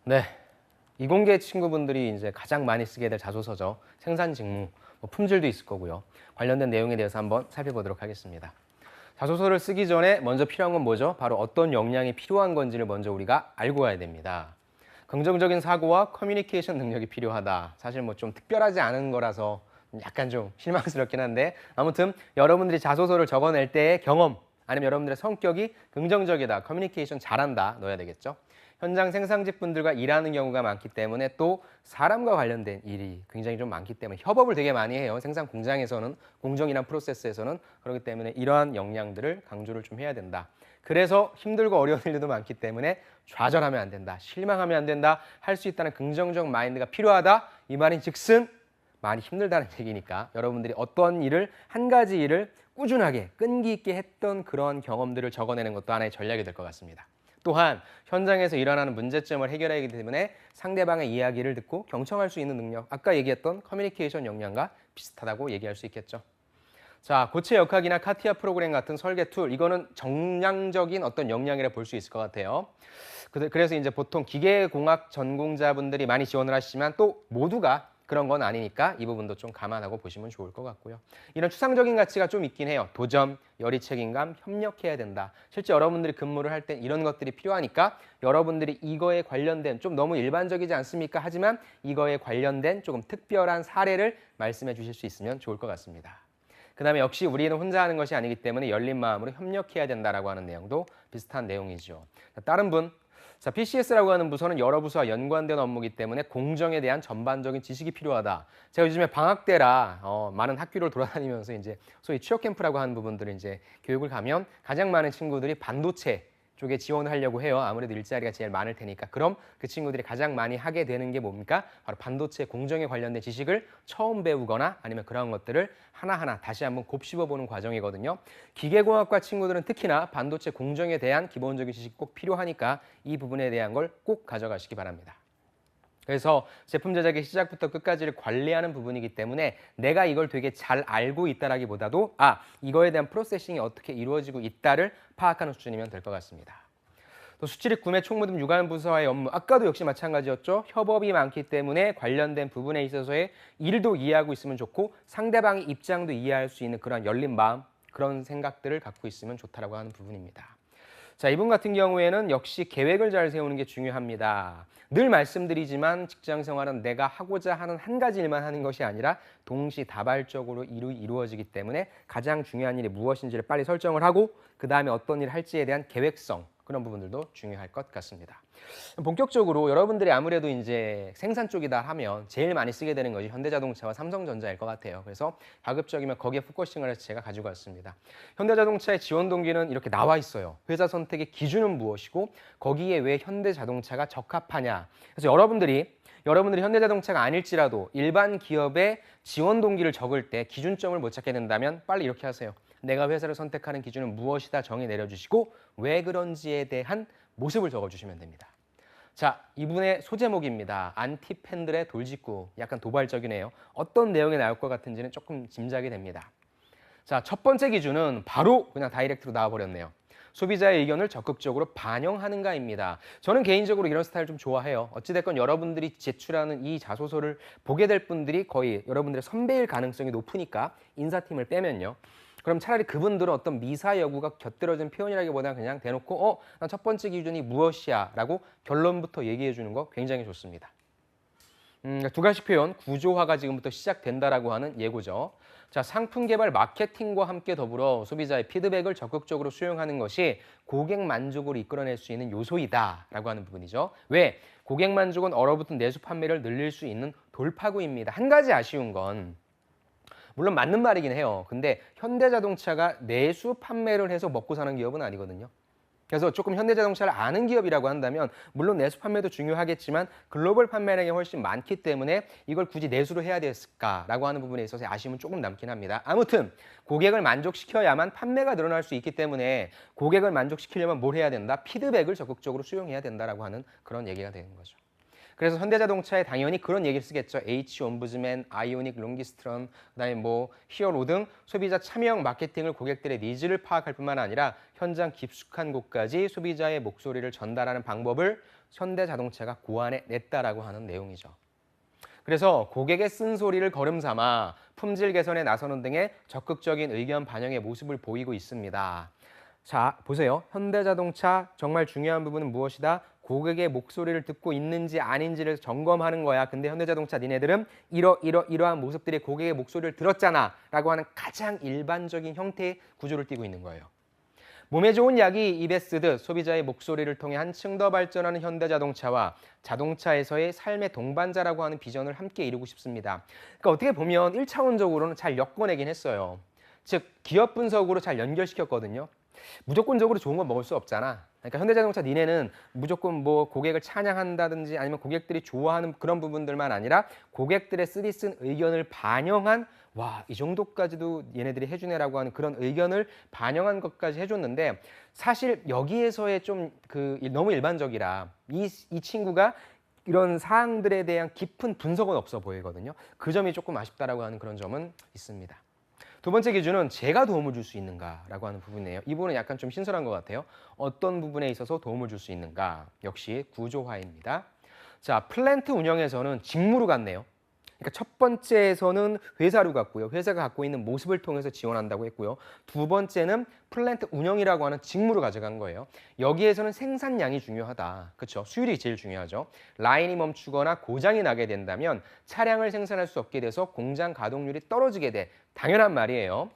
네, 이공계 친구분들이 이제 가장 많이 쓰게 될 자소서죠. 생산 직무, 품질도 있을 거고요. 관련된 내용에 대해서 한번 살펴보도록 하겠습니다. 자소서를 쓰기 전에 먼저 필요한 건 뭐죠? 바로 어떤 역량이 필요한 건지를 먼저 우리가 알고 와야 됩니다. 긍정적인 사고와 커뮤니케이션 능력이 필요하다. 사실 뭐 좀 특별하지 않은 거라서 약간 좀 실망스럽긴 한데, 아무튼 여러분들이 자소서를 적어낼 때의 경험 아니면 여러분들의 성격이 긍정적이다, 커뮤니케이션 잘한다 넣어야 되겠죠. 현장 생산직 분들과 일하는 경우가 많기 때문에 또 사람과 관련된 일이 굉장히 좀 많기 때문에 협업을 되게 많이 해요. 생산 공장에서는, 공정이란 프로세스에서는. 그렇기 때문에 이러한 역량들을 강조를 좀 해야 된다. 그래서 힘들고 어려운 일도 많기 때문에 좌절하면 안 된다, 실망하면 안 된다, 할 수 있다는 긍정적 마인드가 필요하다. 이 말인 즉슨 많이 힘들다는 얘기니까 여러분들이 어떤 일을, 한 가지 일을 꾸준하게 끈기 있게 했던 그런 경험들을 적어내는 것도 하나의 전략이 될 것 같습니다. 또한 현장에서 일어나는 문제점을 해결하기 때문에 상대방의 이야기를 듣고 경청할 수 있는 능력, 아까 얘기했던 커뮤니케이션 역량과 비슷하다고 얘기할 수 있겠죠. 자, 고체 역학이나 카티아 프로그램 같은 설계 툴, 이거는 정량적인 어떤 역량이라 볼 수 있을 것 같아요. 그래서 이제 보통 기계공학 전공자분들이 많이 지원을 하시지만 또 모두가 그런 건 아니니까 이 부분도 좀 감안하고 보시면 좋을 것 같고요. 이런 추상적인 가치가 좀 있긴 해요. 도전, 열의 책임감, 협력해야 된다. 실제 여러분들이 근무를 할 때 이런 것들이 필요하니까 여러분들이 이거에 관련된, 좀 너무 일반적이지 않습니까? 하지만 이거에 관련된 조금 특별한 사례를 말씀해 주실 수 있으면 좋을 것 같습니다. 그 다음에 역시 우리는 혼자 하는 것이 아니기 때문에 열린 마음으로 협력해야 된다라고 하는 내용도 비슷한 내용이죠. 다른 분, 자, PCS라고 하는 부서는 여러 부서와 연관된 업무이기 때문에 공정에 대한 전반적인 지식이 필요하다. 제가 요즘에 방학 때라 많은 학교를 돌아다니면서 이제 소위 취업 캠프라고 하는 부분들을 이제 교육을 가면 가장 많은 친구들이 반도체 쪽에 지원을 하려고 해요. 아무래도 일자리가 제일 많을 테니까. 그럼 그 친구들이 가장 많이 하게 되는 게 뭡니까? 바로 반도체 공정에 관련된 지식을 처음 배우거나 아니면 그런 것들을 하나하나 다시 한번 곱씹어보는 과정이거든요. 기계공학과 친구들은 특히나 반도체 공정에 대한 기본적인 지식이 꼭 필요하니까 이 부분에 대한 걸 꼭 가져가시기 바랍니다. 그래서 제품 제작의 시작부터 끝까지를 관리하는 부분이기 때문에 내가 이걸 되게 잘 알고 있다라기보다도 이거에 대한 프로세싱이 어떻게 이루어지고 있다를 파악하는 수준이면 될 것 같습니다. 또 수출입 구매 총무등 유관 부서와의 업무, 아까도 역시 마찬가지였죠. 협업이 많기 때문에 관련된 부분에 있어서의 일도 이해하고 있으면 좋고 상대방의 입장도 이해할 수 있는 그런 열린 마음, 그런 생각들을 갖고 있으면 좋다라고 하는 부분입니다. 자, 이분 같은 경우에는 역시 계획을 잘 세우는 게 중요합니다. 늘 말씀드리지만 직장 생활은 내가 하고자 하는 한 가지 일만 하는 것이 아니라 동시다발적으로 이루어지기 때문에 가장 중요한 일이 무엇인지를 빨리 설정을 하고 그 다음에 어떤 일을 할지에 대한 계획성, 그런 부분들도 중요할 것 같습니다. 본격적으로 여러분들이 아무래도 이제 생산 쪽이다 하면 제일 많이 쓰게 되는 것이 현대자동차와 삼성전자일 것 같아요. 그래서 가급적이면 거기에 포커싱을 해서 제가 가지고 왔습니다. 현대자동차의 지원 동기는 이렇게 나와 있어요. 회사 선택의 기준은 무엇이고 거기에 왜 현대자동차가 적합하냐. 그래서 여러분들이 현대자동차가 아닐지라도 일반 기업의 지원 동기를 적을 때 기준점을 못 찾게 된다면 빨리 이렇게 하세요. 내가 회사를 선택하는 기준은 무엇이다 정의 내려주시고 왜 그런지에 대한 모습을 적어주시면 됩니다. 자, 이분의 소제목입니다. 안티팬들의 돌직구. 약간 도발적이네요. 어떤 내용이 나올 것 같은지는 조금 짐작이 됩니다. 자, 첫 번째 기준은 바로 그냥 다이렉트로 나와버렸네요. 소비자의 의견을 적극적으로 반영하는가입니다. 저는 개인적으로 이런 스타일 좀 좋아해요. 어찌됐건 여러분들이 제출하는 이 자소서를 보게 될 분들이 거의 여러분들의 선배일 가능성이 높으니까 인사팀을 빼면요. 그럼 차라리 그분들은 어떤 미사 여구가 곁들여진 표현이라기보다는 그냥 대놓고 난 첫 번째 기준이 무엇이야 라고 결론부터 얘기해 주는 거 굉장히 좋습니다. 두 가지 표현, 구조화가 지금부터 시작된다라고 하는 예고죠. 자, 상품 개발 마케팅과 함께 더불어 소비자의 피드백을 적극적으로 수용하는 것이 고객 만족을 이끌어낼 수 있는 요소이다라고 하는 부분이죠. 왜? 고객 만족은 얼어붙은 내수 판매를 늘릴 수 있는 돌파구입니다. 한 가지 아쉬운 건 물론 맞는 말이긴 해요. 근데 현대자동차가 내수 판매를 해서 먹고 사는 기업은 아니거든요. 그래서 조금 현대자동차를 아는 기업이라고 한다면 물론 내수 판매도 중요하겠지만 글로벌 판매량이 훨씬 많기 때문에 이걸 굳이 내수로 해야 됐을까라고 하는 부분에 있어서 아쉬움은 조금 남긴 합니다. 아무튼 고객을 만족시켜야만 판매가 늘어날 수 있기 때문에 고객을 만족시키려면 뭘 해야 된다? 피드백을 적극적으로 수용해야 된다라고 하는 그런 얘기가 되는 거죠. 그래서 현대자동차에 당연히 그런 얘기를 쓰겠죠. H 옴부즈맨, 아이오닉 롱기스트런, 그다음에 뭐 히어로 등 소비자 참여형 마케팅을 고객들의 니즈를 파악할 뿐만 아니라 현장 깊숙한 곳까지 소비자의 목소리를 전달하는 방법을 현대자동차가 고안해 냈다라고 하는 내용이죠. 그래서 고객의 쓴소리를 거름삼아 품질 개선에 나서는 등의 적극적인 의견 반영의 모습을 보이고 있습니다. 자, 보세요. 현대자동차 정말 중요한 부분은 무엇이다? 고객의 목소리를 듣고 있는지 아닌지를 점검하는 거야. 근데 현대자동차 니네들은 이러한 모습들이 고객의 목소리를 들었잖아 라고 하는 가장 일반적인 형태의 구조를 띠고 있는 거예요. 몸에 좋은 약이 입에 쓰듯 소비자의 목소리를 통해 한층 더 발전하는 현대자동차와 자동차에서의 삶의 동반자라고 하는 비전을 함께 이루고 싶습니다. 그러니까 어떻게 보면 1차원적으로는 잘 엮어내긴 했어요. 즉 기업 분석으로 잘 연결시켰거든요. 무조건적으로 좋은 건 먹을 수 없잖아. 그러니까 현대자동차 니네는 무조건 뭐 고객을 찬양한다든지 아니면 고객들이 좋아하는 그런 부분들만 아니라 고객들의 쓰디쓴 의견을 반영한 와, 이 정도까지도 얘네들이 해주네라고 하는 그런 의견을 반영한 것까지 해줬는데 사실 여기에서의 좀 너무 일반적이라 이 친구가 이런 사항들에 대한 깊은 분석은 없어 보이거든요. 그 점이 조금 아쉽다라고 하는 그런 점은 있습니다. 두 번째 기준은 제가 도움을 줄 수 있는가라고 하는 부분이에요. 이 부분은 약간 좀 신선한 것 같아요. 어떤 부분에 있어서 도움을 줄 수 있는가? 역시 구조화입니다. 자, 플랜트 운영에서는 직무로 갔네요. 그러니까 첫 번째에서는 회사로 갔고요. 회사가 갖고 있는 모습을 통해서 지원한다고 했고요. 두 번째는 플랜트 운영이라고 하는 직무로 가져간 거예요. 여기에서는 생산량이 중요하다. 그렇죠? 수율이 제일 중요하죠. 라인이 멈추거나 고장이 나게 된다면 차량을 생산할 수 없게 돼서 공장 가동률이 떨어지게 돼. 당연한 말이에요.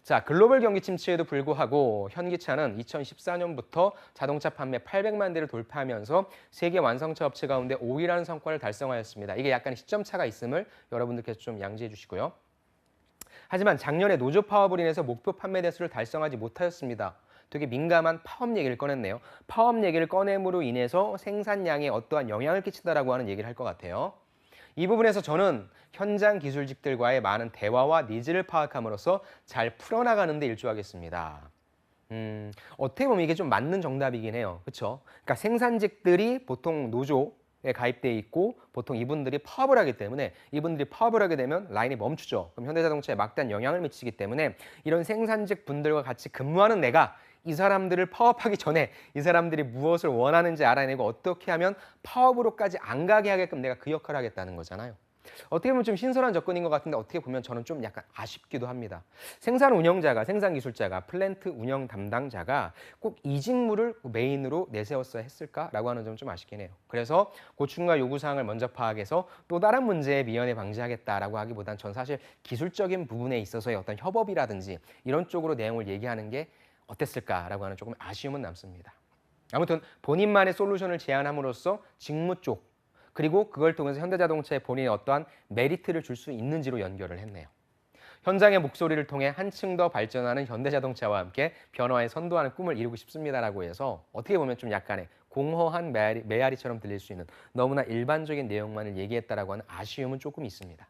자, 글로벌 경기 침체에도 불구하고 현기차는 2014년부터 자동차 판매 800만 대를 돌파하면서 세계 완성차 업체 가운데 5위라는 성과를 달성하였습니다. 이게 약간 시점 차가 있음을 여러분들께서 좀 양지해 주시고요. 하지만 작년에 노조 파업으로 인해서 목표 판매 대수를 달성하지 못하였습니다. 되게 민감한 파업 얘기를 꺼냈네요. 파업 얘기를 꺼냄으로 인해서 생산량에 어떠한 영향을 끼친다라고 하는 얘기를 할 것 같아요. 이 부분에서 저는 현장 기술직들과의 많은 대화와 니즈를 파악함으로써 잘 풀어나가는 데 일조하겠습니다. 어떻게 보면 이게 좀 맞는 정답이긴 해요. 그렇죠? 그러니까 생산직들이 보통 노조에 가입돼 있고 보통 이분들이 파업을 하기 때문에 이분들이 파업을 하게 되면 라인이 멈추죠. 그럼 현대자동차에 막대한 영향을 미치기 때문에 이런 생산직 분들과 같이 근무하는 내가 이 사람들을 파업하기 전에 이 사람들이 무엇을 원하는지 알아내고 어떻게 하면 파업으로까지 안 가게 하게끔 내가 그 역할을 하겠다는 거잖아요. 어떻게 보면 좀 신선한 접근인 것 같은데 어떻게 보면 저는 좀 약간 아쉽기도 합니다. 생산 운영자가, 생산 기술자가, 플랜트 운영 담당자가 꼭 이 직무를 메인으로 내세웠어야 했을까라고 하는 점 좀 아쉽긴 해요. 그래서 고충과 요구사항을 먼저 파악해서 또 다른 문제에 미연에 방지하겠다라고 하기보단 전 사실 기술적인 부분에 있어서의 어떤 협업이라든지 이런 쪽으로 내용을 얘기하는 게 어땠을까라고 하는 조금 아쉬움은 남습니다. 아무튼 본인만의 솔루션을 제안함으로써 직무 쪽 그리고 그걸 통해서 현대자동차에 본인의 어떠한 메리트를 줄 수 있는지로 연결을 했네요. 현장의 목소리를 통해 한층 더 발전하는 현대자동차와 함께 변화에 선도하는 꿈을 이루고 싶습니다라고 해서 어떻게 보면 좀 약간의 공허한 메아리처럼 들릴 수 있는 너무나 일반적인 내용만을 얘기했다라고 하는 아쉬움은 조금 있습니다.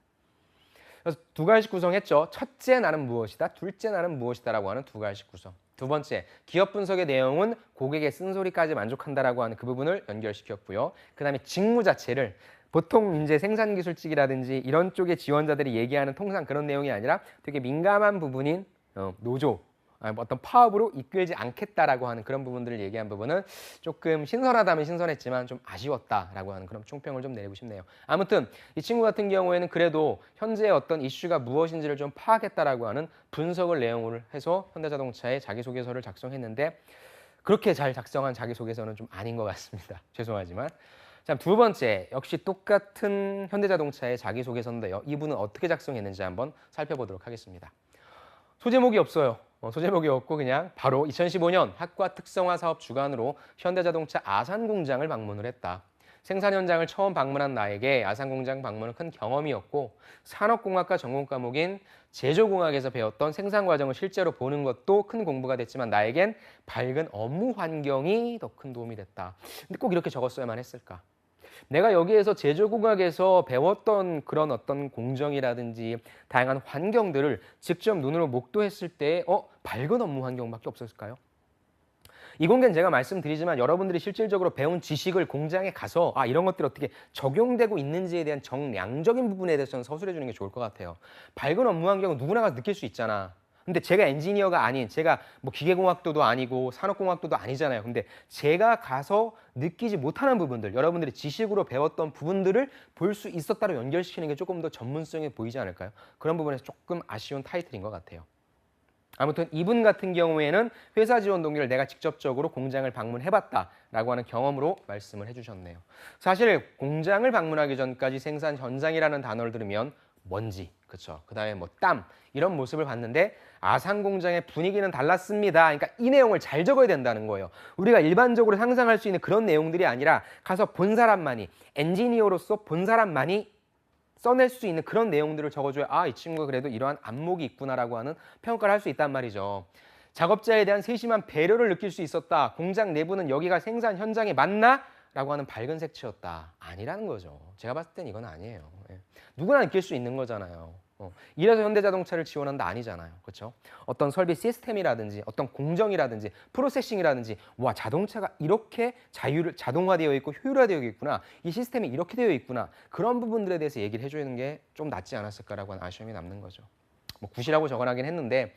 그래서 두 가지씩 구성했죠. 첫째 나는 무엇이다, 둘째 나는 무엇이다라고 하는 두 가지씩 구성. 두 번째, 기업 분석의 내용은 고객의 쓴소리까지 만족한다라고 하는 그 부분을 연결시켰고요. 그다음에 직무 자체를 보통 이제 생산기술직이라든지 이런 쪽의 지원자들이 얘기하는 통상 그런 내용이 아니라 되게 민감한 부분인 노조, 어떤 파업으로 이끌지 않겠다라고 하는 그런 부분들을 얘기한 부분은 조금 신선하다면 신선했지만 좀 아쉬웠다라고 하는 그런 총평을 좀 내리고 싶네요. 아무튼 이 친구 같은 경우에는 그래도 현재 어떤 이슈가 무엇인지를 좀 파악했다라고 하는 분석을 내용으로 해서 현대자동차의 자기소개서를 작성했는데 그렇게 잘 작성한 자기소개서는 좀 아닌 것 같습니다. 죄송하지만. 자, 두 번째, 역시 똑같은 현대자동차의 자기소개서인데요. 이분은 어떻게 작성했는지 한번 살펴보도록 하겠습니다. 소제목이 없어요. 소제목이 없고 그냥 바로 2015년 학과 특성화 사업 주관으로 현대자동차 아산 공장을 방문을 했다. 생산 현장을 처음 방문한 나에게 아산 공장 방문은 큰 경험이었고 산업공학과 전공 과목인 제조공학에서 배웠던 생산 과정을 실제로 보는 것도 큰 공부가 됐지만 나에겐 밝은 업무 환경이 더 큰 도움이 됐다. 근데 꼭 이렇게 적었어야만 했을까? 내가 여기에서 제조공학에서 배웠던 그런 어떤 공정이라든지 다양한 환경들을 직접 눈으로 목도했을 때 밝은 업무 환경밖에 없었을까요? 이공계는 제가 말씀드리지만 여러분들이 실질적으로 배운 지식을 공장에 가서 이런 것들이 어떻게 적용되고 있는지에 대한 정량적인 부분에 대해서는 서술해 주는 게 좋을 것 같아요. 밝은 업무 환경은 누구나 가서 느낄 수 있잖아. 근데 제가 엔지니어가 아닌, 제가 뭐 기계공학도도 아니고 산업공학도도 아니잖아요. 근데 제가 가서 느끼지 못하는 부분들, 여러분들이 지식으로 배웠던 부분들을 볼 수 있었다로 연결시키는 게 조금 더 전문성이 보이지 않을까요? 그런 부분에서 조금 아쉬운 타이틀인 것 같아요. 아무튼 이분 같은 경우에는 회사 지원 동기를 내가 직접적으로 공장을 방문해봤다라고 하는 경험으로 말씀을 해주셨네요. 사실 공장을 방문하기 전까지 생산 현장이라는 단어를 들으면 먼지, 그렇죠? 그다음에 뭐 땀 이런 모습을 봤는데 아산 공장의 분위기는 달랐습니다. 그러니까 이 내용을 잘 적어야 된다는 거예요. 우리가 일반적으로 상상할 수 있는 그런 내용들이 아니라 가서 본 사람만이, 엔지니어로서 본 사람만이 써낼 수 있는 그런 내용들을 적어줘야 이 친구가 그래도 이러한 안목이 있구나라고 하는 평가를 할 수 있단 말이죠. 작업자에 대한 세심한 배려를 느낄 수 있었다. 공장 내부는 여기가 생산 현장에 맞나? 라고 하는 밝은 색채였다. 아니라는 거죠. 제가 봤을 땐 이건 아니에요. 누구나 느낄 수 있는 거잖아요. 이래서 현대자동차를 지원한다 아니잖아요. 그렇죠? 어떤 설비 시스템이라든지 어떤 공정이라든지 프로세싱이라든지 와 자동차가 이렇게 자동화되어 있고 효율화되어 있구나. 이 시스템이 이렇게 되어 있구나. 그런 부분들에 대해서 얘기를 해주는 게 좀 낫지 않았을까라고 하는 아쉬움이 남는 거죠. 뭐 굿이라고 적어놨긴 했는데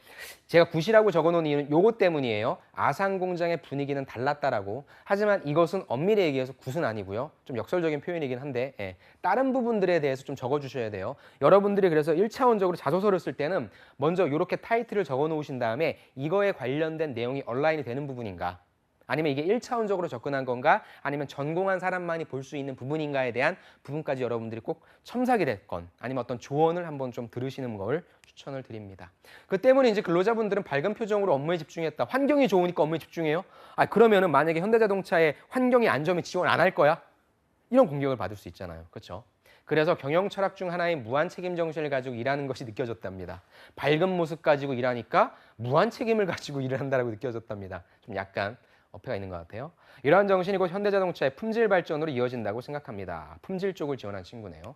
제가 굿이라고 적어놓은 이유는 요것 때문이에요. 아산 공장의 분위기는 달랐다라고. 하지만 이것은 엄밀히 얘기해서 굿은 아니고요. 좀 역설적인 표현이긴 한데 다른 부분들에 대해서 좀 적어주셔야 돼요. 여러분들이 그래서 1차원적으로 자소서를 쓸 때는 먼저 이렇게 타이틀을 적어놓으신 다음에 이거에 관련된 내용이 온라인이 되는 부분인가? 아니면 이게 1차원적으로 접근한 건가? 아니면 전공한 사람만이 볼 수 있는 부분인가에 대한 부분까지 여러분들이 꼭 첨삭이 됐건 아니면 어떤 조언을 한번 좀 들으시는 걸 추천을 드립니다. 그 때문에 이제 근로자분들은 밝은 표정으로 업무에 집중했다. 환경이 좋으니까 업무에 집중해요? 그러면은 만약에 현대자동차의 환경이 안 좋으면 지원 안 할 거야? 이런 공격을 받을 수 있잖아요. 그렇죠? 그래서 경영 철학 중 하나인 무한 책임 정신을 가지고 일하는 것이 느껴졌답니다. 밝은 모습 가지고 일하니까 무한 책임을 가지고 일을 한다고 느껴졌답니다. 좀 약간 어폐가 있는 것 같아요. 이러한 정신이 곧 현대자동차의 품질 발전으로 이어진다고 생각합니다. 품질 쪽을 지원한 친구네요.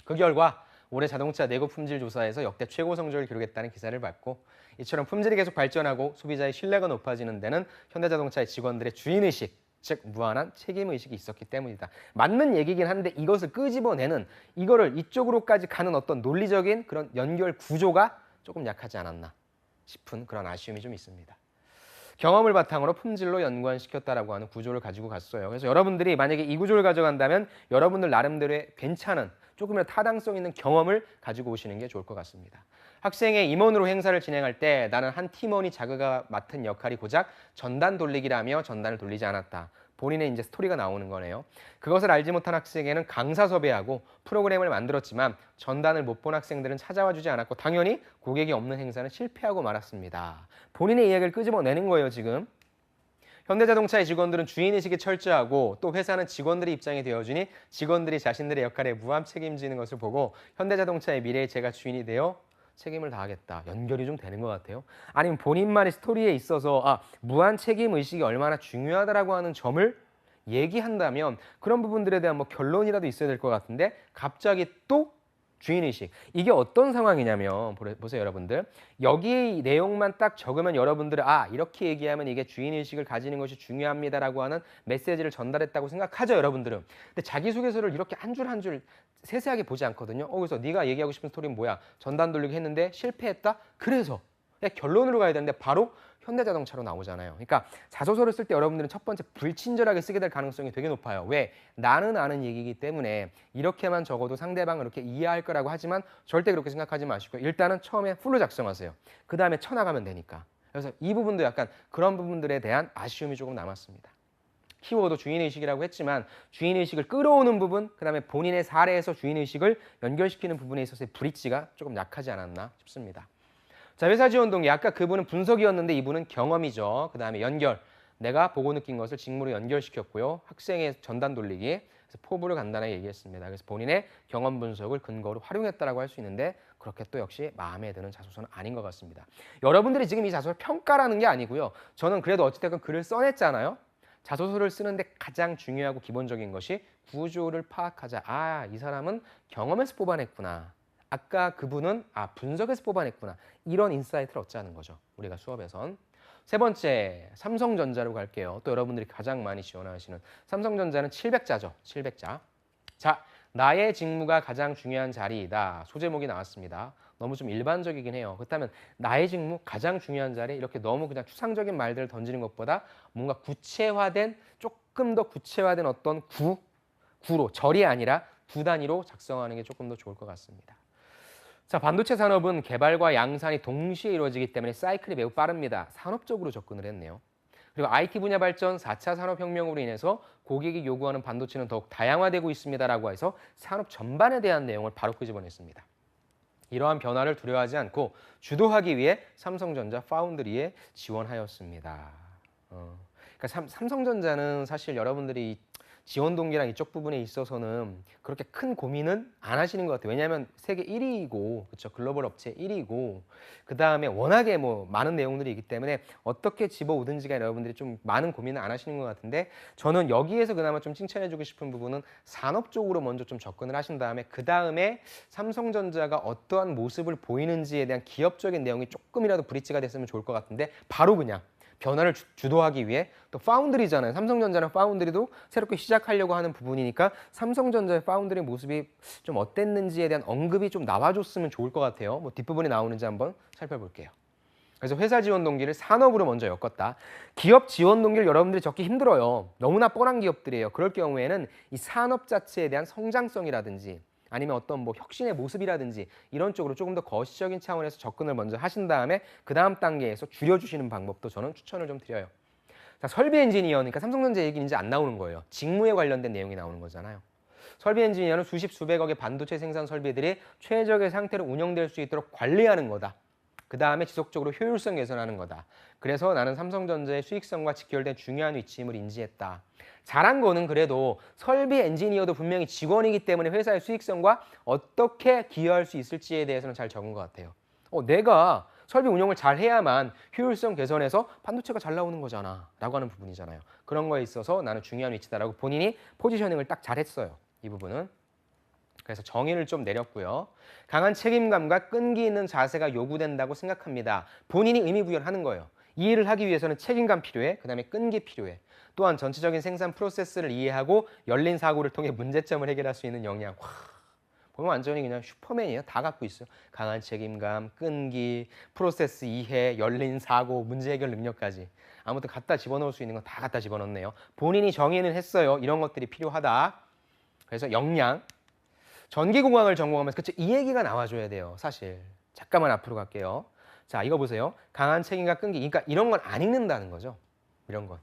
그 결과 올해 자동차 내구 품질 조사에서 역대 최고 성적을 기록했다는 기사를 봤고 이처럼 품질이 계속 발전하고 소비자의 신뢰가 높아지는 데는 현대자동차의 직원들의 주인의식, 즉 무한한 책임의식이 있었기 때문이다. 맞는 얘기긴 한데 이것을 끄집어내는 이거를 이쪽으로까지 가는 어떤 논리적인 그런 연결 구조가 조금 약하지 않았나 싶은 그런 아쉬움이 좀 있습니다. 경험을 바탕으로 품질로 연관시켰다라고 하는 구조를 가지고 갔어요. 그래서 여러분들이 만약에 이 구조를 가져간다면 여러분들 나름대로의 괜찮은 조금이라도 타당성 있는 경험을 가지고 오시는 게 좋을 것 같습니다. 학생의 임원으로 행사를 진행할 때 나는 한 팀원이 자기가 맡은 역할이 고작 전단 돌리기라며 전단을 돌리지 않았다. 본인의 이제 스토리가 나오는 거네요. 그것을 알지 못한 학생에는 강사 섭외하고 프로그램을 만들었지만 전단을 못 본 학생들은 찾아와 주지 않았고 당연히 고객이 없는 행사는 실패하고 말았습니다. 본인의 이야기를 끄집어내는 거예요, 지금. 현대자동차의 직원들은 주인의식이 철저하고 또 회사는 직원들의 입장이 되어주니 직원들이 자신들의 역할에 무함 책임지는 것을 보고 현대자동차의 미래에 제가 주인이 되어 책임을 다하겠다. 연결이 좀 되는 것 같아요. 아니면 본인만의 스토리에 있어서 무한 책임 의식이 얼마나 중요하다라고 하는 점을 얘기한다면 그런 부분들에 대한 뭐 결론이라도 있어야 될 것 같은데 갑자기 또 주인의식. 이게 어떤 상황이냐면 보세요 여러분들. 여기 내용만 딱 적으면 여러분들은 이렇게 얘기하면 이게 주인의식을 가지는 것이 중요합니다라고 하는 메시지를 전달했다고 생각하죠 여러분들은. 근데 자기소개서를 이렇게 한 줄 한 줄 세세하게 보지 않거든요. 그래서 네가 얘기하고 싶은 스토리는 뭐야? 전단 돌리기 했는데 실패했다? 그래서 결론으로 가야 되는데 바로 현대자동차로 나오잖아요. 그러니까 자소서를 쓸 때 여러분들은 첫 번째 불친절하게 쓰게 될 가능성이 되게 높아요. 왜? 나는 아는 얘기이기 때문에 이렇게만 적어도 상대방을 이렇게 이해할 거라고 하지만 절대 그렇게 생각하지 마시고 일단은 처음에 풀로 작성하세요. 그 다음에 쳐나가면 되니까. 그래서 이 부분도 약간 그런 부분들에 대한 아쉬움이 조금 남았습니다. 키워드 주인의식이라고 했지만 주인의식을 끌어오는 부분, 그 다음에 본인의 사례에서 주인의식을 연결시키는 부분에 있어서의 브릿지가 조금 약하지 않았나 싶습니다. 자, 회사 지원 동기. 아까 그분은 분석이었는데 이분은 경험이죠. 그 다음에 연결. 내가 보고 느낀 것을 직무로 연결시켰고요. 학생의 전단 돌리기. 그래서 포부를 간단하게 얘기했습니다. 그래서 본인의 경험 분석을 근거로 활용했다라고 할 수 있는데 그렇게 또 역시 마음에 드는 자소서는 아닌 것 같습니다. 여러분들이 지금 이 자소서를 평가라는 게 아니고요. 저는 그래도 어찌됐건 글을 써냈잖아요. 자소서를 쓰는데 가장 중요하고 기본적인 것이 구조를 파악하자. 이 사람은 경험에서 뽑아냈구나. 아까 그분은 분석에서 뽑아냈구나. 이런 인사이트를 얻자는 거죠. 우리가 수업에선. 세 번째, 삼성전자로 갈게요. 또 여러분들이 가장 많이 지원하시는 삼성전자는 700자죠. 700자. 자, 나의 직무가 가장 중요한 자리이다. 소제목이 나왔습니다. 너무 좀 일반적이긴 해요. 그렇다면 나의 직무 가장 중요한 자리 이렇게 너무 그냥 추상적인 말들을 던지는 것보다 뭔가 구체화된 조금 더 구체화된 어떤 구로 절이 아니라 구 단위로 작성하는 게 조금 더 좋을 것 같습니다. 자, 반도체 산업은 개발과 양산이 동시에 이루어지기 때문에 사이클이 매우 빠릅니다. 산업적으로 접근을 했네요. 그리고 IT 분야 발전, 4차 산업혁명으로 인해서 고객이 요구하는 반도체는 더욱 다양화되고 있습니다라고 해서 산업 전반에 대한 내용을 바로 끄집어냈습니다. 이러한 변화를 두려워하지 않고 주도하기 위해 삼성전자 파운드리에 지원하였습니다. 그러니까 삼성전자는 사실 여러분들이 지원 동기랑 이쪽 부분에 있어서는 그렇게 큰 고민은 안 하시는 것 같아요. 왜냐하면 세계 1위이고, 그렇죠? 글로벌 업체 1위고, 그 다음에 워낙에 뭐 많은 내용들이 있기 때문에 어떻게 집어오든지가 여러분들이 좀 많은 고민을 안 하시는 것 같은데, 저는 여기에서 그나마 좀 칭찬해주고 싶은 부분은 산업 쪽으로 먼저 좀 접근을 하신 다음에 그 다음에 삼성전자가 어떠한 모습을 보이는지에 대한 기업적인 내용이 조금이라도 브릿지가 됐으면 좋을 것 같은데 바로 그냥 변화를 주도하기 위해 또 파운드리잖아요. 삼성전자는 파운드리도 새롭게 시작하려고 하는 부분이니까 삼성전자의 파운드리 모습이 좀 어땠는지에 대한 언급이 좀 나와줬으면 좋을 것 같아요. 뭐 뒷부분이 나오는지 한번 살펴볼게요. 그래서 회사 지원 동기를 산업으로 먼저 엮었다. 기업 지원 동기를 여러분들이 적기 힘들어요. 너무나 뻔한 기업들이에요. 그럴 경우에는 이 산업 자체에 대한 성장성이라든지 아니면 어떤 뭐 혁신의 모습이라든지 이런 쪽으로 조금 더 거시적인 차원에서 접근을 먼저 하신 다음에 그 다음 단계에서 줄여주시는 방법도 저는 추천을 좀 드려요. 자, 설비 엔지니어니까 삼성전자 얘기는 이제 안 나오는 거예요. 직무에 관련된 내용이 나오는 거잖아요. 설비 엔지니어는 수십 수백억의 반도체 생산 설비들이 최적의 상태로 운영될 수 있도록 관리하는 거다. 그 다음에 지속적으로 효율성 개선하는 거다. 그래서 나는 삼성전자의 수익성과 직결된 중요한 위치임을 인지했다. 잘한 거는 그래도 설비 엔지니어도 분명히 직원이기 때문에 회사의 수익성과 어떻게 기여할 수 있을지에 대해서는 잘 적은 것 같아요. 내가 설비 운영을 잘 해야만 효율성 개선해서 반도체가 잘 나오는 거잖아 라고 하는 부분이잖아요. 그런 거에 있어서 나는 중요한 위치다라고 본인이 포지셔닝을 딱 잘했어요. 이 부분은. 그래서 정의를 좀 내렸고요. 강한 책임감과 끈기 있는 자세가 요구된다고 생각합니다. 본인이 의미 부여하는 거예요. 이 일을 하기 위해서는 책임감 필요해. 그 다음에 끈기 필요해. 또한 전체적인 생산 프로세스를 이해하고 열린 사고를 통해 문제점을 해결할 수 있는 역량. 보면 완전히 그냥 슈퍼맨이에요. 다 갖고 있어요. 강한 책임감, 끈기, 프로세스 이해, 열린 사고, 문제 해결 능력까지. 아무튼 갖다 집어넣을 수 있는 건 다 갖다 집어넣네요. 본인이 정의는 했어요. 이런 것들이 필요하다. 그래서 역량. 전기공학을 전공하면서 그쵸? 이 얘기가 나와줘야 돼요. 사실. 잠깐만 앞으로 갈게요. 자, 이거 보세요. 강한 책임과 끈기. 그러니까 이런 건 안 읽는다는 거죠. 이런 건.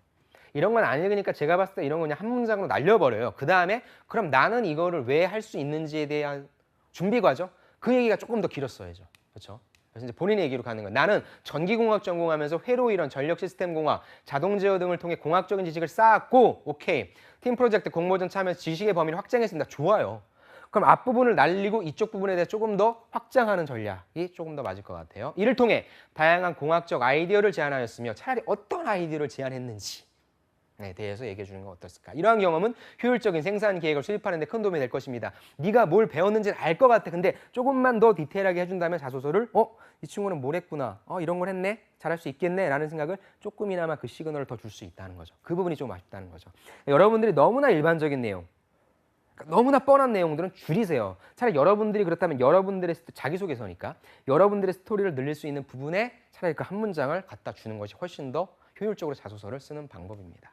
이런 건 안 읽으니까 제가 봤을 때 이런 거 그냥 한 문장으로 날려버려요. 그 다음에 그럼 나는 이거를 왜 할 수 있는지에 대한 준비 과정? 그 얘기가 조금 더 길었어야죠. 그렇죠? 그래서 이제 본인의 얘기로 가는 거예요. 나는 전기공학 전공하면서 회로 이론, 전력 시스템 공학, 자동 제어 등을 통해 공학적인 지식을 쌓았고, 오케이. 팀 프로젝트 공모전 참여해서 지식의 범위를 확장했습니다. 좋아요. 그럼 앞부분을 날리고 이쪽 부분에 대해 조금 더 확장하는 전략이 조금 더 맞을 것 같아요. 이를 통해 다양한 공학적 아이디어를 제안하였으며 차라리 어떤 아이디어를 제안했는지 에 대해서 얘기해 주는 건 어떻을까? 이러한 경험은 효율적인 생산 계획을 수립하는 데 큰 도움이 될 것입니다. 네가 뭘 배웠는지는 알 것 같아. 근데 조금만 더 디테일하게 해준다면 자소서를 이 친구는 뭘 했구나. 이런 걸 했네. 잘할 수 있겠네. 라는 생각을 조금이나마 그 시그널을 더 줄 수 있다는 거죠. 그 부분이 좀 아쉽다는 거죠. 여러분들이 너무나 일반적인 내용, 너무나 뻔한 내용들은 줄이세요. 차라리 여러분들이 그렇다면 여러분들의 자기소개서니까 여러분들의 스토리를 늘릴 수 있는 부분에 차라리 그 한 문장을 갖다 주는 것이 훨씬 더 효율적으로 자소서를 쓰는 방법입니다.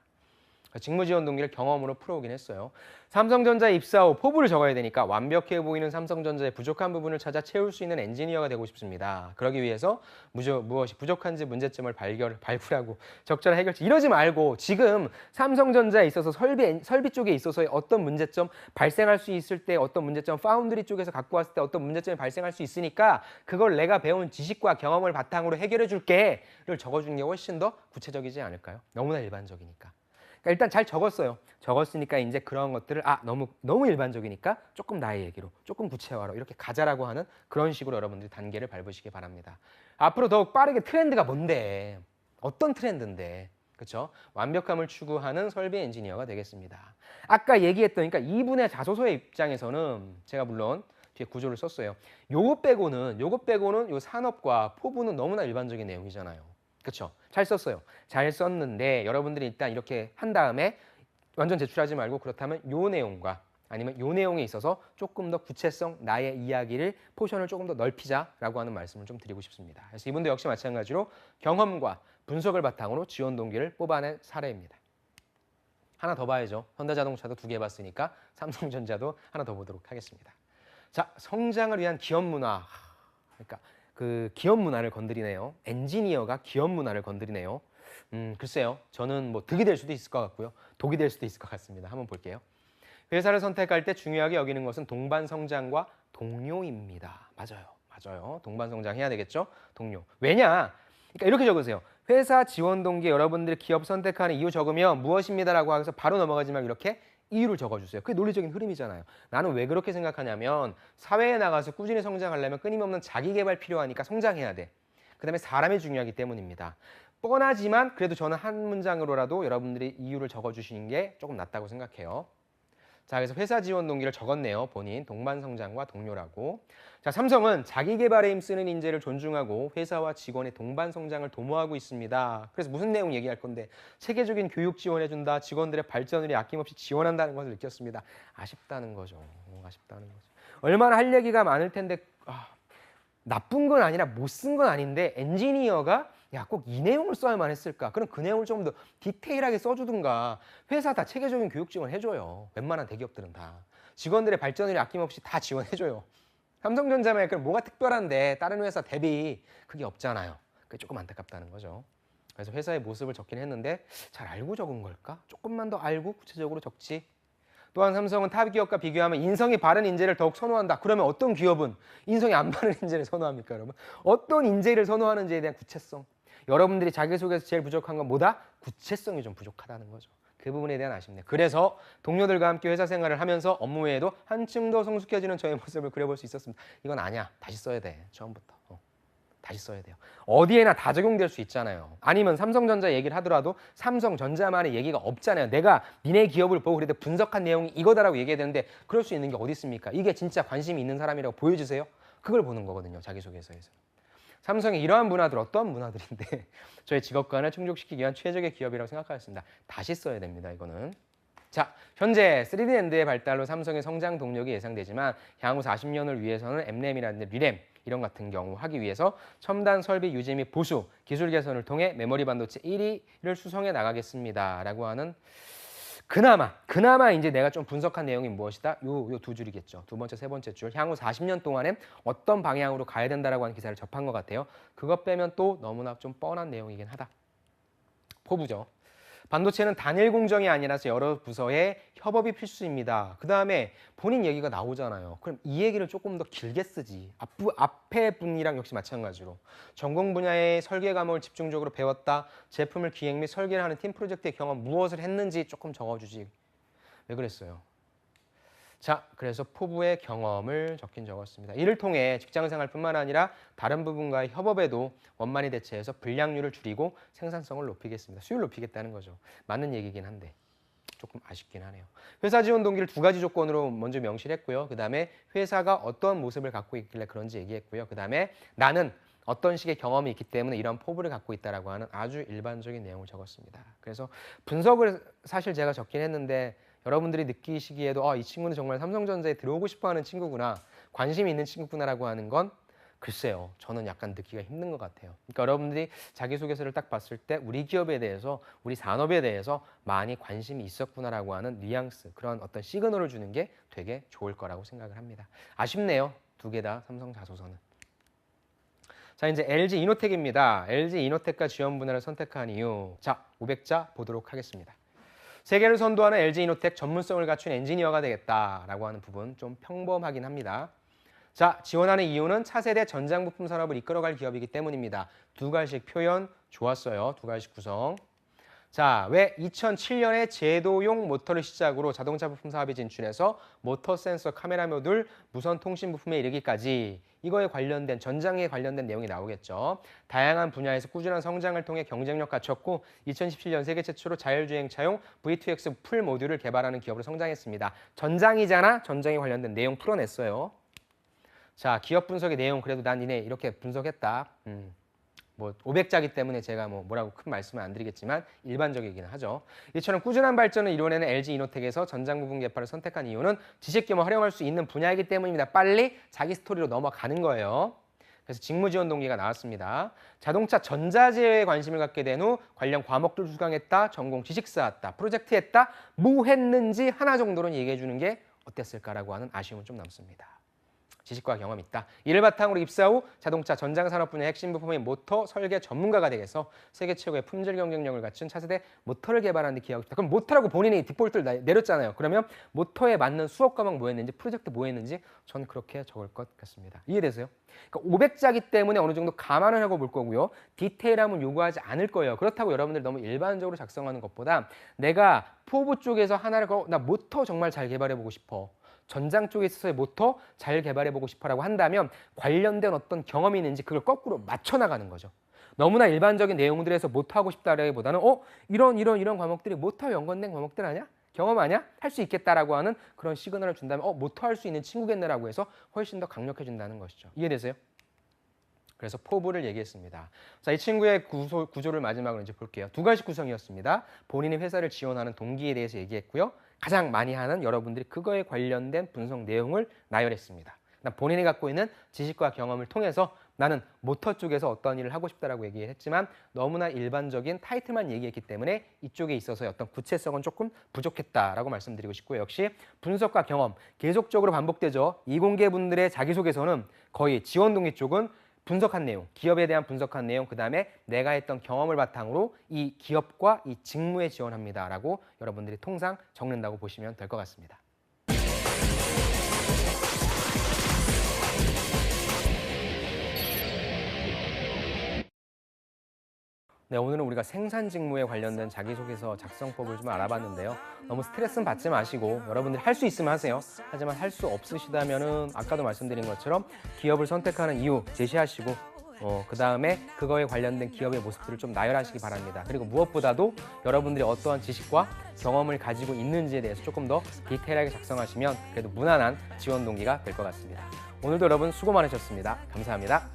직무지원 동기를 경험으로 풀어오긴 했어요. 삼성전자에 입사 후 포부를 적어야 되니까 완벽해 보이는 삼성전자의 부족한 부분을 찾아 채울 수 있는 엔지니어가 되고 싶습니다. 그러기 위해서 무엇이 부족한지 문제점을 발굴하고 적절한 해결책 이러지 말고 지금 삼성전자에 있어서 설비 쪽에 있어서의 어떤 문제점 발생할 수 있을 때 어떤 문제점 파운드리 쪽에서 갖고 왔을 때 어떤 문제점이 발생할 수 있으니까 그걸 내가 배운 지식과 경험을 바탕으로 해결해 줄게를 적어주는 게 훨씬 더 구체적이지 않을까요? 너무나 일반적이니까. 그러니까 일단 잘 적었어요. 적었으니까 이제 그런 것들을 너무 일반적이니까 조금 나의 얘기로, 조금 구체화로 이렇게 가자라고 하는 그런 식으로 여러분들이 단계를 밟으시기 바랍니다. 앞으로 더욱 빠르게 트렌드가 뭔데? 어떤 트렌드인데? 그렇죠? 완벽함을 추구하는 설비 엔지니어가 되겠습니다. 아까 얘기했던 그러니까 이분의 자소서의 입장에서는 제가 물론 뒤에 구조를 썼어요. 요거 빼고는 요 산업과 포부는 너무나 일반적인 내용이잖아요. 그쵸? 잘 썼어요. 잘 썼는데 여러분들이 일단 이렇게 한 다음에 완전 제출하지 말고 그렇다면 요 내용과 아니면 요 내용에 있어서 조금 더 구체성, 나의 이야기를 포션을 조금 더 넓히자라고 하는 말씀을 좀 드리고 싶습니다. 그래서 이분도 역시 마찬가지로 경험과 분석을 바탕으로 지원 동기를 뽑아낸 사례입니다. 하나 더 봐야죠. 현대자동차도 2개 봤으니까 삼성전자도 하나 더 보도록 하겠습니다. 자, 성장을 위한 기업 문화. 그러니까 그 기업 문화를 건드리네요. 엔지니어가 기업 문화를 건드리네요. 글쎄요. 저는 뭐 득이 될 수도 있을 것 같고요. 독이 될 수도 있을 것 같습니다. 한번 볼게요. 회사를 선택할 때 중요하게 여기는 것은 동반 성장과 동료입니다. 맞아요. 동반 성장해야 되겠죠? 동료. 왜냐? 그러니까 이렇게 적으세요. 회사 지원 동기 여러분들이 기업 선택하는 이유 적으면 무엇입니다라고 하면서 바로 넘어가지 말고 이렇게 이유를 적어주세요. 그게 논리적인 흐름이잖아요. 나는 왜 그렇게 생각하냐면 사회에 나가서 꾸준히 성장하려면 끊임없는 자기 개발 필요하니까 성장해야 돼. 그다음에 사람이 중요하기 때문입니다. 뻔하지만 그래도 저는 한 문장으로라도 여러분들이 이유를 적어주시는 게 조금 낫다고 생각해요. 자, 그래서 회사 지원 동기를 적었네요. 본인 동반 성장과 동료라고. 자, 삼성은 자기 개발에 힘쓰는 인재를 존중하고 회사와 직원의 동반 성장을 도모하고 있습니다. 그래서 무슨 내용 얘기할 건데 체계적인 교육 지원해준다. 직원들의 발전을 아낌없이 지원한다는 것을 느꼈습니다. 아쉽다는 거죠. 얼마나 할 얘기가 많을 텐데 나쁜 건 아니라 못 쓴 건 아닌데 엔지니어가 야, 꼭 이 내용을 써야만 했을까? 그럼 그 내용을 좀 더 디테일하게 써주든가. 회사 다 체계적인 교육 지원 해줘요. 웬만한 대기업들은 다. 직원들의 발전을 아낌없이 다 지원해줘요. 삼성전자만 그럼 뭐가 특별한데 다른 회사 대비 그게 없잖아요. 그게 조금 안타깝다는 거죠. 그래서 회사의 모습을 적긴 했는데 잘 알고 적은 걸까? 조금만 더 알고 구체적으로 적지. 또한 삼성은 타 기업과 비교하면 인성이 바른 인재를 더욱 선호한다. 그러면 어떤 기업은 인성이 안 바른 인재를 선호합니까, 여러분? 어떤 인재를 선호하는지에 대한 구체성. 여러분들이 자기소개에서 제일 부족한 건 뭐다? 구체성이 좀 부족하다는 거죠. 그 부분에 대한 아쉽네요. 그래서 동료들과 함께 회사 생활을 하면서 업무 외에도 한층 더 성숙해지는 저의 모습을 그려볼 수 있었습니다. 이건 아니야. 다시 써야 돼. 처음부터. 다시 써야 돼요. 어디에나 다 적용될 수 있잖아요. 아니면 삼성전자 얘기를 하더라도 삼성전자만의 얘기가 없잖아요. 내가 니네 기업을 보고 그래도 분석한 내용이 이거다라고 얘기해야 되는데 그럴 수 있는 게 어디 있습니까? 이게 진짜 관심이 있는 사람이라고 보여주세요. 그걸 보는 거거든요. 자기소개서에서. 삼성의 이러한 문화들 어떤 문화들인데 저의 직업관을 충족시키기 위한 최적의 기업이라고 생각하였습니다. 다시 써야 됩니다. 이거는. 자, 현재 3D 낸드의 발달로 삼성의 성장 동력이 예상되지만 향후 40년을 위해서는 M램이라든지 V램 이런 같은 경우 하기 위해서 첨단 설비 유지 및 보수, 기술 개선을 통해 메모리 반도체 1위를 수성해 나가겠습니다. 라고 하는 그나마 이제 내가 좀 분석한 내용이 무엇이다? 요 두 줄이겠죠. 두 번째, 세 번째 줄. 향후 40년 동안에 어떤 방향으로 가야 된다라고 하는 기사를 접한 것 같아요. 그것 빼면 또 너무나 좀 뻔한 내용이긴 하다. 포부죠. 반도체는 단일 공정이 아니라서 여러 부서의 협업이 필수입니다. 그 다음에 본인 얘기가 나오잖아요. 그럼 이 얘기를 조금 더 길게 쓰지. 앞에 분이랑 역시 마찬가지로. 전공 분야의 설계 과목을 집중적으로 배웠다. 제품을 기획 및 설계를 하는 팀 프로젝트의 경험 무엇을 했는지 조금 적어주지. 왜 그랬어요? 자, 그래서 포부의 경험을 적었습니다. 이를 통해 직장생활뿐만 아니라 다른 부분과의 협업에도 원만히 대처해서 불량률을 줄이고 생산성을 높이겠습니다. 수율 높이겠다는 거죠. 맞는 얘기긴 한데 조금 아쉽긴 하네요. 회사 지원 동기를 2가지 조건으로 먼저 명시를 했고요. 그 다음에 회사가 어떤 모습을 갖고 있길래 그런지 얘기했고요. 그 다음에 나는 어떤 식의 경험이 있기 때문에 이런 포부를 갖고 있다라고 하는 아주 일반적인 내용을 적었습니다. 그래서 분석을 사실 제가 적긴 했는데 여러분들이 느끼시기에도 이 친구는 정말 삼성전자에 들어오고 싶어하는 친구구나, 관심이 있는 친구구나라고 하는 건 글쎄요. 저는 약간 느끼기가 힘든 것 같아요. 그러니까 여러분들이 자기소개서를 딱 봤을 때 우리 기업에 대해서, 우리 산업에 대해서 많이 관심이 있었구나라고 하는 뉘앙스, 그런 어떤 시그널을 주는 게 되게 좋을 거라고 생각을 합니다. 아쉽네요. 2개 다 삼성 자소서는. 자, 이제 LG 이노텍입니다. LG 이노텍과 지원 분야를 선택한 이유. 자, 500자 보도록 하겠습니다. 세계를 선도하는 LG 이노텍 전문성을 갖춘 엔지니어가 되겠다라고 하는 부분 좀 평범하긴 합니다. 자, 지원하는 이유는 차세대 전장부품 산업을 이끌어갈 기업이기 때문입니다. 2갈씩 표현 좋았어요. 2갈씩 구성. 자, 왜 2007년에 제도용 모터를 시작으로 자동차 부품 사업에 진출해서 모터 센서, 카메라 모듈, 무선 통신 부품에 이르기까지 이거에 관련된 전장에 관련된 내용이 나오겠죠. 다양한 분야에서 꾸준한 성장을 통해 경쟁력 갖췄고 2017년 세계 최초로 자율주행 차용 V2X 풀 모듈을 개발하는 기업으로 성장했습니다. 전장이잖아. 전장에 관련된 내용 풀어냈어요. 자, 기업 분석의 내용 그래도 난 니네 이렇게 분석했다. 뭐 500자기 때문에 제가 뭐라고 큰 말씀은 안 드리겠지만 일반적이기는 하죠. 이처럼 꾸준한 발전을 이뤄내는 LG 이노텍에서 전장 부분 개발을 선택한 이유는 지식 겸허 활용할 수 있는 분야이기 때문입니다. 빨리 자기 스토리로 넘어가는 거예요. 그래서 직무 지원 동기가 나왔습니다. 자동차 전자제어에 관심을 갖게 된 후 관련 과목들 수강했다, 전공 지식 쌓았다, 프로젝트 했다, 뭐 했는지 하나 정도는 얘기해 주는 게 어땠을까라고 하는 아쉬움은 좀 남습니다. 지식과 경험이 있다. 이를 바탕으로 입사 후 자동차 전장산업 분야 핵심 부품인 모터 설계 전문가가 되겠어 세계 최고의 품질 경쟁력을 갖춘 차세대 모터를 개발하는 데 기여하고 싶다. 그럼 모터라고 본인이 디폴트를 내렸잖아요. 그러면 모터에 맞는 수업 과목 뭐 했는지 프로젝트 뭐 했는지 전 그렇게 적을 것 같습니다. 이해되세요? 그러니까 500자기 때문에 어느 정도 감안을 하고 볼 거고요. 디테일함은 요구하지 않을 거예요. 그렇다고 여러분들이 너무 일반적으로 작성하는 것보다 내가 포부 쪽에서 하나를 나 모터 정말 잘 개발해보고 싶어. 전장 쪽에 있어서의 모터 잘 개발해보고 싶어라고 한다면 관련된 어떤 경험이 있는지 그걸 거꾸로 맞춰나가는 거죠. 너무나 일반적인 내용들에서 모터하고 싶다라기보다는 이런 과목들이 모터와 연관된 과목들 아니야? 경험 아니야? 할 수 있겠다라고 하는 그런 시그널을 준다면 모터 할 수 있는 친구겠네라고 해서 훨씬 더 강력해진다는 것이죠. 이해되세요? 그래서 포부를 얘기했습니다. 자, 이 친구의 구조를 마지막으로 이제 볼게요. 두 가지 구성이었습니다. 본인이 회사를 지원하는 동기에 대해서 얘기했고요. 가장 많이 하는 여러분들이 그거에 관련된 분석 내용을 나열했습니다. 본인이 갖고 있는 지식과 경험을 통해서 나는 모터 쪽에서 어떤 일을 하고 싶다라고 얘기했지만 너무나 일반적인 타이틀만 얘기했기 때문에 이쪽에 있어서의 어떤 구체성은 조금 부족했다라고 말씀드리고 싶고요. 역시 분석과 경험 계속적으로 반복되죠. 이공계 분들의 자기소개서는 거의 지원 동기 쪽은 분석한 내용, 기업에 대한 분석한 내용, 그 다음에 내가 했던 경험을 바탕으로 이 기업과 이 직무에 지원합니다라고 여러분들이 통상 적는다고 보시면 될 것 같습니다. 네, 오늘은 우리가 생산 직무에 관련된 자기소개서 작성법을 좀 알아봤는데요. 너무 스트레스는 받지 마시고 여러분들이 할 수 있으면 하세요. 하지만 할 수 없으시다면은 아까도 말씀드린 것처럼 기업을 선택하는 이유 제시하시고 그 다음에 그거에 관련된 기업의 모습들을 좀 나열하시기 바랍니다. 그리고 무엇보다도 여러분들이 어떠한 지식과 경험을 가지고 있는지에 대해서 조금 더 디테일하게 작성하시면 그래도 무난한 지원 동기가 될 것 같습니다. 오늘도 여러분 수고 많으셨습니다. 감사합니다.